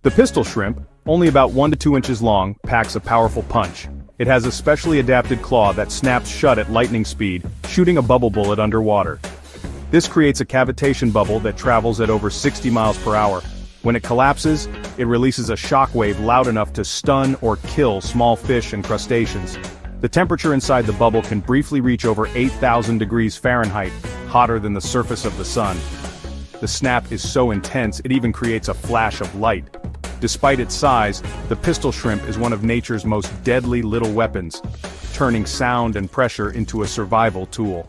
The pistol shrimp, only about 1 to 2 inches long, packs a powerful punch. It has a specially adapted claw that snaps shut at lightning speed, shooting a bubble bullet underwater. This creates a cavitation bubble that travels at over 60 miles per hour. When it collapses, it releases a shockwave loud enough to stun or kill small fish and crustaceans. The temperature inside the bubble can briefly reach over 8,000 degrees Fahrenheit, hotter than the surface of the sun. The snap is so intense it even creates a flash of light. Despite its size, the pistol shrimp is one of nature's most deadly little weapons, turning sound and pressure into a survival tool.